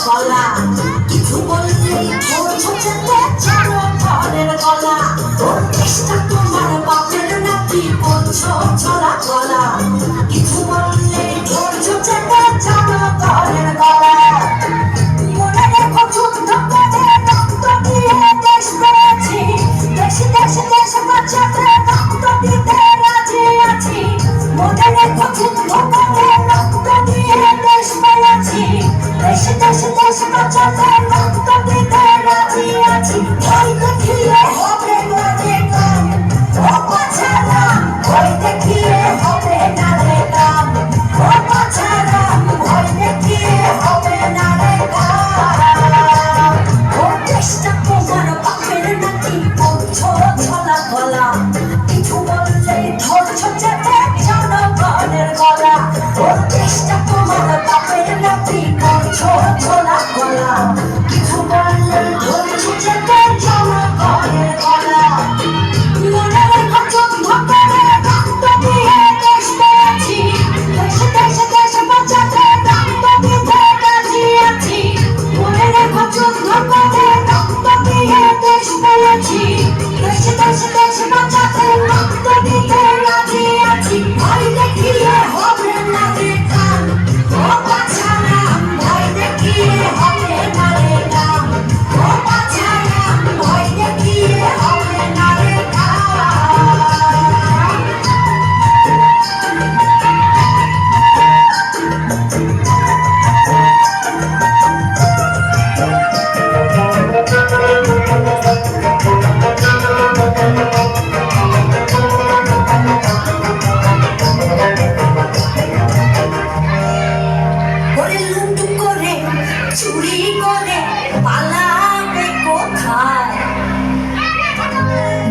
গলা কিছু বললেই ধরছো চেপে জনগণের গলা ওর চেষ্টা তোমার বাপের নাকি করছো ছলা গলা কিছু বললেই ধরছো চেপে জনগণের গলা মনে রেখো যুদ্ধ করে রক্ত দিয়ে দেশ পেয়েছি দেশ দেশ দেশ বাঁচাতে রক্ত দিতে রাজি আছি মনে রেখো যুদ্ধ করে রক্ত দিয়ে দেশ পেয়েছি দেশ দেশ দেশ বাঁচাতে রক্ত দিতে রাজি আছি ভয় দেখিয়ে হবে না রে কাম ও বাছারা ভয় দেখিয়ে হবে না রে কাম ও বাছারা ভয় দেখিয়ে হবে না রে কাম ও চেষ্টা তোমার বাপের নাকি করছো ছলা গলা কিছু বললেই ধরছো চেপে জনগণের গলা ও চেষ্টা তোমার বাপের নাকি করছো ছলা গলা কিছু বললেই ধরছো চেপে জনগণের গলা মনে রেখো যুদ্ধ করে রক্ত দিয়ে দেশ পেয়েছি দেশ দেশ দেশ বাঁচাতে রক্ত দিতে রাজি আছি মনে রেখো যুদ্ধ করে রক্ত দিয়ে দেশ পেয়েছি দেশ দেশ দেশ বাঁচাতে রক্ত দিতে রাজি আছি ভয় দেখিয়ে হবে না রে কাম ও বাছারা ভয় দেখিয়ে হবে না রে কাম ও বাছারা ভয় দেখিয়ে হবে না রে কাম ওরে লুট করে চুরি করে পালাবে কোথায়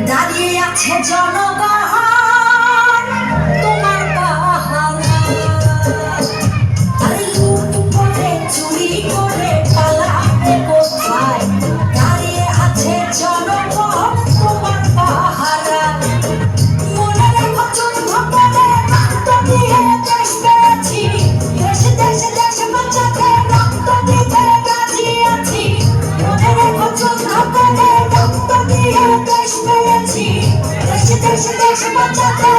দাঁড়িয়ে আছে জনগণ তোমার পাহারা আরে লুট করে চুরি করে পালাবে কোথায় দাঁড়িয়ে আছে জনগণ তোমার পাহারা মনে রেখো যুদ্ধ করে রক্ত দিয়ে দেশ পেয়েছি দেশ দেশ দেশ বাঁচাতে রক্ত দিতে রাজি আছি মনে রেখো যুদ্ধ করে রক্ত দিয়ে দেশ পেয়েছি দেশ দেশ দেশ বাঁচাতে